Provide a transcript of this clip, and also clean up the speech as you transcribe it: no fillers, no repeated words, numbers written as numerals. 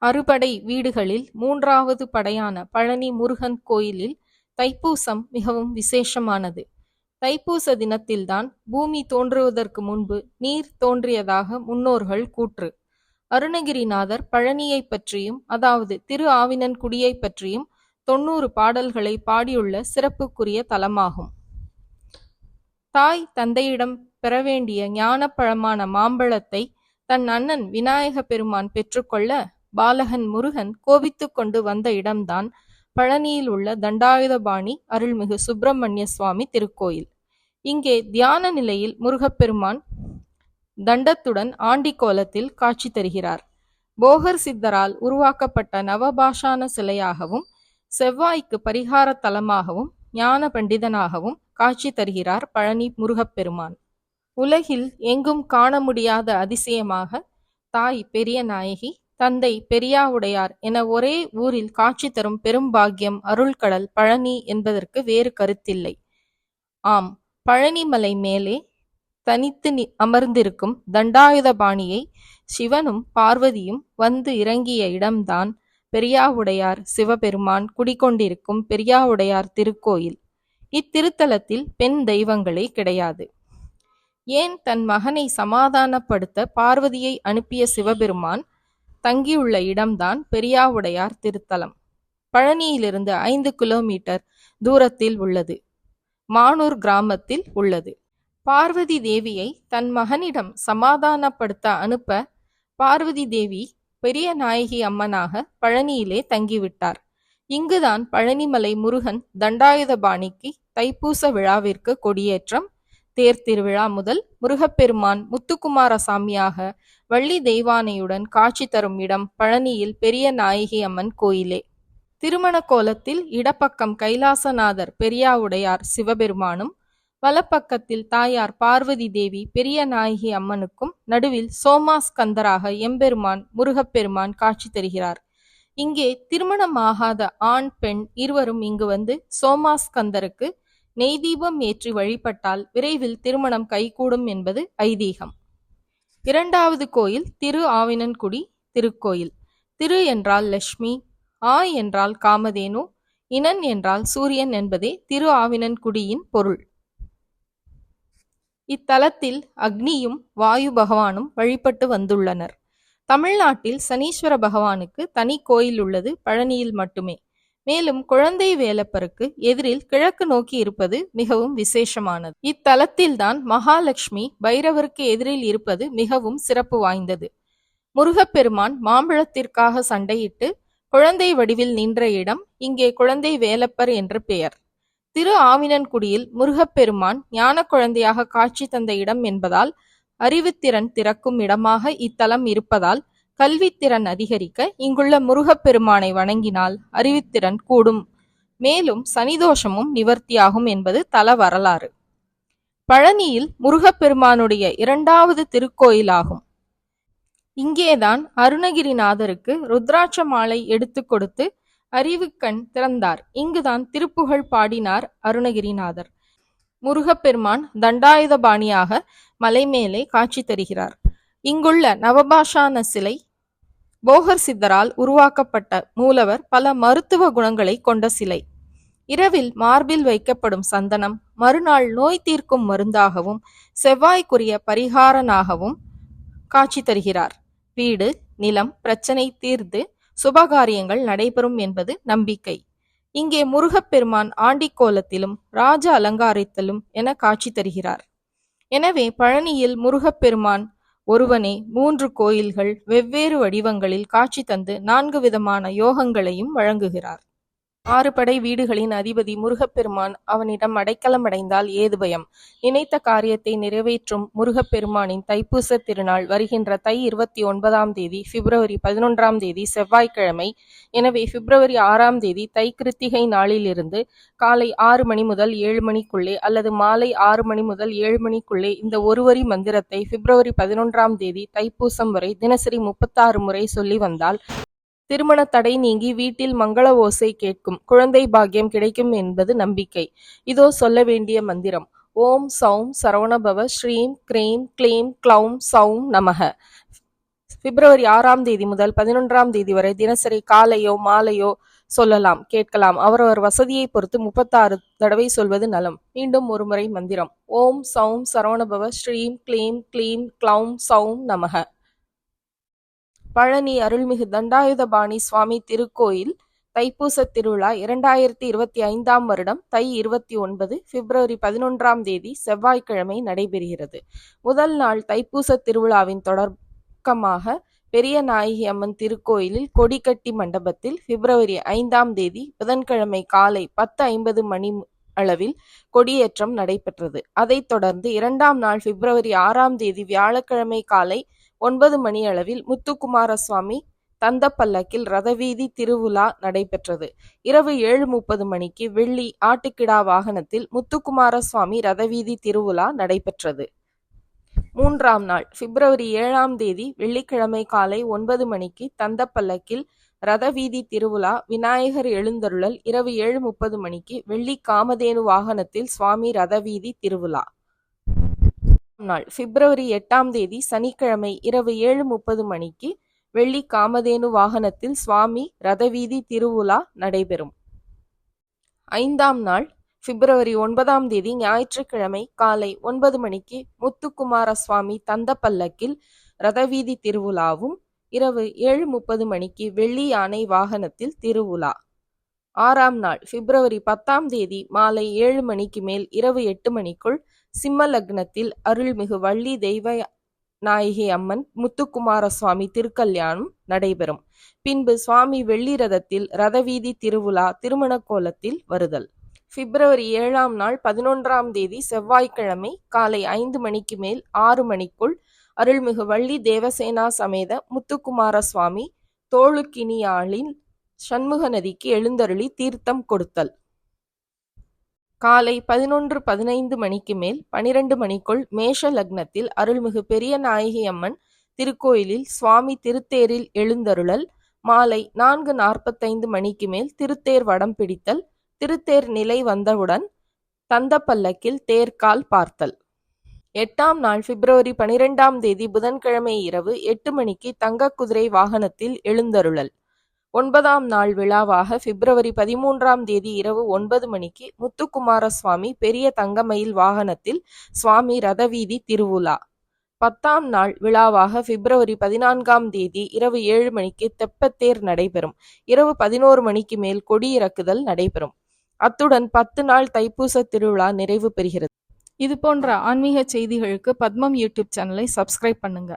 அறுபடை வீடுகளில் மூன்றாவது படையான பழனி முருகன் கோயிலில் தைப்பூசம் மிகவும் விசேஷமானது. தைப்பூச தினத்தில்தான் பூமி தோன்றுவதற்கு முன்பு நீர் தோன்றியதாக முன்னோர்கள் கூற்று. அருணகிரிநாதர் பழனியை பற்றியும் அதாவது திரு ஆவினன்குடியை பற்றியும் 90 பாடல்களை பாடியுள்ள சிறப்புக்குரிய தலமாகும். தாய் தந்தையிடம் பெற வேண்டிய ஞானப்பழமான மாம்பழத்தை தன் அண்ணன் விநாயக பெருமான் பெற்றுக்கொள்ள பாலகன் முருகன் கோபித்துக் கொண்டு வந்த இடம்தான் பழனியில் உள்ள தண்டாயுதபாணி அருள்மிகு சுப்பிரமணிய சுவாமி திருக்கோயில். இங்கே தியான நிலையில் முருகப்பெருமான் தண்டத்துடன் ஆண்டி கோலத்தில் காட்சி தருகிறார். போகர் சித்தரால் உருவாக்கப்பட்ட நவபாஷான சிலையாகவும் செவ்வாய்க்கு பரிகார தலமாகவும் ஞான பண்டிதனாகவும் காட்சி தருகிறார் பழனி முருகப்பெருமான். உலகில் எங்கும் காண முடியாத அதிசயமாக தாய் பெரிய நாயகி, தந்தை பெரியாவுடையார் என ஒரே ஊரில் காட்சி தரும் பெரும் பாக்கியம் அருள்கடல் பழனி என்பதற்கு வேறு கருத்தில்லை. ஆம், பழனிமலை மேலே தனித்து அமர்ந்திருக்கும் தண்டாயுதபாணியை சிவனும் பார்வதியும் வந்து இறங்கிய இடம்தான் பெரியாவுடையார் சிவபெருமான் குடிகொண்டிருக்கும் பெரியாவுடையார் திருக்கோயில். இத்திருத்தலத்தில் பெண் தெய்வங்களே கிடையாது. ஏன் தன் மகனை சமாதானப்படுத்த பார்வதியை அனுப்பிய சிவபெருமான் தங்கியுள்ள இடம்தான் பெரியாவுடையார் திருத்தலம். பழனியிலிருந்து 5 கிலோமீட்டர் தூரத்தில் உள்ளது. மானூர் கிராமத்தில் உள்ளது. பார்வதி தேவியை தன் மகனிடம் சமாதானப்படுத்த அனுப்ப பார்வதி தேவி பெரிய நாயகி அம்மனாக பழனியிலே தங்கிவிட்டார். இங்குதான் பழனிமலை முருகன் தண்டாயுதபாணிக்கு தைப்பூச விழாவிற்கு கொடியேற்றம், தேர் திருவிழா முதல் முருகப்பெருமான் முத்துக்குமாரசாமியாக வள்ளி தெய்வானையுடன் காட்சி தரும் இடம் பழனியில் பெரிய நாயகி அம்மன் கோயிலே. திருமண கோலத்தில் இடப்பக்கம் கைலாசநாதர் பெரியாவுடையார் சிவபெருமானும், வலப்பக்கத்தில் தாயார் பார்வதி தேவி பெரிய நாயகி அம்மனுக்கும் நடுவில் சோமாஸ்கந்தராக எம்பெருமான் முருகப்பெருமான் காட்சி தருகிறார். இங்கே திருமணமாகாத ஆண் பெண் இருவரும் இங்கு வந்து சோமாஸ்கந்தருக்கு நெய் தீபம் ஏற்றி வழிபட்டால் விரைவில் திருமணம் கைகூடும் என்பது ஐதீகம். இரண்டாவது கோயில் திரு ஆவினன்குடி திருக்கோயில். திரு என்றால் லட்சுமி, ஆ என்றால் காமதேனு, இனன் என்றால் சூரியன் என்பதே திரு ஆவினன்குடியின் பொருள். இத்தலத்தில் அக்னியும் வாயு பகவானும் வழிபட்டு வந்துள்ளனர். தமிழ்நாட்டில் சனீஸ்வர பகவானுக்கு தனி கோயில் உள்ளது பழனியில் மட்டுமே. மேலும் குழந்தை வேலப்பருக்கு எதிரில் கிழக்கு நோக்கி இருப்பது மிகவும் விசேஷமானது. இத்தலத்தில்தான் மகாலட்சுமி பைரவருக்கு எதிரில் இருப்பது மிகவும் சிறப்பு வாய்ந்தது. முருகப்பெருமான் மாம்பழத்திற்காக சண்டையிட்டு குழந்தை வடிவில் நின்ற இடம் இங்கே குழந்தை வேலப்பர் என்று பெயர். திரு ஆவினன்குடியில் முருகப்பெருமான் ஞான குழந்தையாக காட்சி தந்த இடம் என்பதால் அறிவுத்திறன் திறக்கும் இடமாக இத்தலம் இருப்பதால் கல்வித்திறன் அதிகரிக்க இங்குள்ள முருகப்பெருமானை வணங்கினால் அறிவுத்திறன் கூடும், மேலும் சனிதோஷமும் நிவர்த்தியாகும் என்பது தல வரலாறு. பழனியில் முருகப்பெருமானுடைய 2வது திருக்கோயிலாகும். இங்கேதான் அருணகிரிநாதருக்கு ருத்ராட்ச மாலை எடுத்து கொடுத்து அறிவுக்கண் திறந்தார். இங்குதான் திருப்புகழ் பாடினார் அருணகிரிநாதர். முருகப்பெருமான் தண்டாயுதபாணியாக மலை மேலே காட்சி தருகிறார். இங்குள்ள நவபாஷான சிலை போகர் சித்தரால் உருவாக்கப்பட்ட மூலவர் பல மருத்துவ குணங்களை கொண்ட சிலை. இரவில் மார்பில் வைக்கப்படும் சந்தனம் மறுநாள் நோய் தீர்க்கும் மருந்தாகவும் செவ்வாய்க்குரிய பரிகாரனாகவும் காட்சி தருகிறார். வீடு நிலம் பிரச்சனை தீர்ந்து சுபகாரியங்கள் நடைபெறும் என்பது நம்பிக்கை. இங்கே முருகப்பெருமான் ஆண்டி கோலத்திலும் ராஜ அலங்காரத்திலும் என காட்சி தருகிறார். எனவே பழனியில் முருகப்பெருமான் ஒருவனே 3 கோயில்கள் வெவ்வேறு வடிவங்களில் காட்சி தந்து 4 விதமான யோகங்களையும் வழங்குகிறார். 6 படை வீடுகளின் அதிபதி முருகப்பெருமான். அவனிடம் அடைக்கலம் அடைந்தால் ஏது பயம்? நினைத்த காரியத்தை நிறைவேற்றும் முருகப்பெருமானின் தைப்பூச திருநாள் வருகின்ற தை 29ஆம் தேதி பிப்ரவரி 11ஆம் தேதி செவ்வாய்க்கிழமை. எனவே பிப்ரவரி 6ஆம் தேதி தை கிருத்திகை நாளிலிருந்து காலை 6 மணி முதல் 7 மணிக்குள்ளே அல்லது மாலை 6 மணி முதல் 7 மணிக்குள்ளே இந்த ஒருவரி மந்திரத்தை பிப்ரவரி 11ஆம் தேதி தைப்பூசம் வரை தினசரி 36 முறை சொல்லி வந்தால் திருமண தடை நீங்கி வீட்டில் மங்கள ஓசை கேட்கும், குழந்தை பாக்கியம் கிடைக்கும் என்பது நம்பிக்கை. இதோ சொல்ல வேண்டிய மந்திரம்: ஓம் சௌம் சரவணபவ ஸ்ரீம் க்ரீம் க்ளீம் க்ளௌம் சௌம் நமக. பிப்ரவரி 6ஆம் தேதி முதல் 11ஆம் தேதி வரை தினசரி காலையோ மாலையோ சொல்லலாம், கேட்கலாம். அவரவர் வசதியை பொறுத்து 36 தடவை சொல்வது நலம். மீண்டும் ஒருமுறை மந்திரம். ஓம் சௌம் சரவணபவ ஸ்ரீம் க்ளீம் க்ளீம் க்ளௌம் சௌம் நமக. பழனி அருள்மிகு தண்டாயுதபாணி சுவாமி திருக்கோயில் தைப்பூச திருவிழா 2025ஆம் வருடம் தை 29 பிப்ரவரி 11ஆம் தேதி செவ்வாய்க்கிழமை நடைபெறுகிறது. முதல் நாள் தைப்பூச திருவிழாவின் தொடக்கமாக பெரிய நாயகி அம்மன் திருக்கோயிலில் கொடிக்கட்டி மண்டபத்தில் பிப்ரவரி 5ஆம் தேதி புதன்கிழமை காலை 10:50 மணி அளவில் கொடியேற்றம் நடைபெற்றது. அதைத் தொடர்ந்து 2ஆம் நாள் பிப்ரவரி 6ஆம் தேதி வியாழக்கிழமை காலை 9 மணி அளவில் முத்துக்குமாரசுவாமி தந்தப்பல்லக்கில் ரதவீதி திருவிழா நடைபெற்றது. இரவு 7:30 மணிக்கு வெள்ளி ஆட்டுக்கிடா வாகனத்தில் முத்துக்குமாரசுவாமி ரதவீதி திருவிழா நடைபெற்றது. 3ஆம் நாள் பிப்ரவரி 7ஆம் தேதி வெள்ளிக்கிழமை காலை 9 மணிக்கு தந்தப்பல்லக்கில் ரதவீதி திருவிழா விநாயகர் எழுந்தருளல் இரவு 7:30 மணிக்கு வெள்ளி காமதேனு வாகனத்தில் சுவாமி ரதவீதி திருவிழா. நாள் பிப்ரவரி 8ஆம் தேதி சனிக்கிழமை இரவு 7:30 மணிக்கு வெள்ளி காமதேனு வாகனத்தில் சுவாமி ரதவீதி திருவிழா நடைபெறும். 5ஆம் நாள் பிப்ரவரி 9ஆம் தேதி ஞாயிற்றுக்கிழமை காலை 9 மணிக்கு முத்துக்குமார சுவாமி தந்தப்பல்லக்கில் ரதவீதி திருவிழாவும் இரவு 7:30 மணிக்கு வெள்ளி யானை வாகனத்தில் திருவிழா. 6ஆம் நாள் பிப்ரவரி 10ஆம் தேதி மாலை 7 மணிக்கு மேல் இரவு 8 மணிக்குள் சிம்ம லக்னத்தில் அருள்மிகு வள்ளி தெய்வ நாயகி அம்மன் முத்துக்குமார சுவாமி திருக்கல்யாணம் நடைபெறும். பின்பு சுவாமி வெள்ளி ரதத்தில் ரதவீதி திருவிழா திருமண கோலத்தில் வருதல். பிப்ரவரி 7ஆம் நாள் 11ஆம் தேதி செவ்வாய்க்கிழமை காலை 5 மணிக்கு மேல் 6 மணிக்குள் அருள்மிகு வள்ளி தேவசேனா சமேத முத்துக்குமார சுவாமி தோளுக்கினியாளின் சண்முக நதிக்கு எழுந்தருளி தீர்த்தம் கொடுத்தல். காலை 11:15 மணிக்கு மேல் 12 மணிக்குள் மேஷ லக்னத்தில் அருள்மிகு பெரிய நாயகி அம்மன் திருக்கோயிலில் சுவாமி திருத்தேரில் எழுந்தருளல். மாலை 4:45 மணிக்கு மேல் திருத்தேர் வடம் பிடித்தல். திருத்தேர் நிலை வந்தவுடன் தந்தப்பல்லக்கில் தேர்கால் பார்த்தல். 8ஆம் நாள் பிப்ரவரி 12ஆம் தேதி புதன்கிழமை இரவு 8 மணிக்கு தங்க குதிரை வாகனத்தில் எழுந்தருளல். 9ஆம் நாள் விழாவாக பிப்ரவரி 13ஆம் தேதி இரவு 9 மணிக்கு முத்துக்குமார சுவாமி பெரிய தங்கமயில் வாகனத்தில் சுவாமி ரதவீதி திருவிழா. 10ஆம் நாள் விழாவாக பிப்ரவரி 14ஆம் தேதி இரவு 7 மணிக்கு தெப்பத்தேர் நடைபெறும். இரவு 11 மணிக்கு மேல் கொடி இறக்குதல் நடைபெறும். அத்துடன் 10 நாள் தைப்பூச திருவிழா நிறைவு பெறுகிறது. இது போன்ற ஆன்மீக செய்திகளுக்கு பத்மம் யூடியூப் சேனலை சப்ஸ்கிரைப் பண்ணுங்க.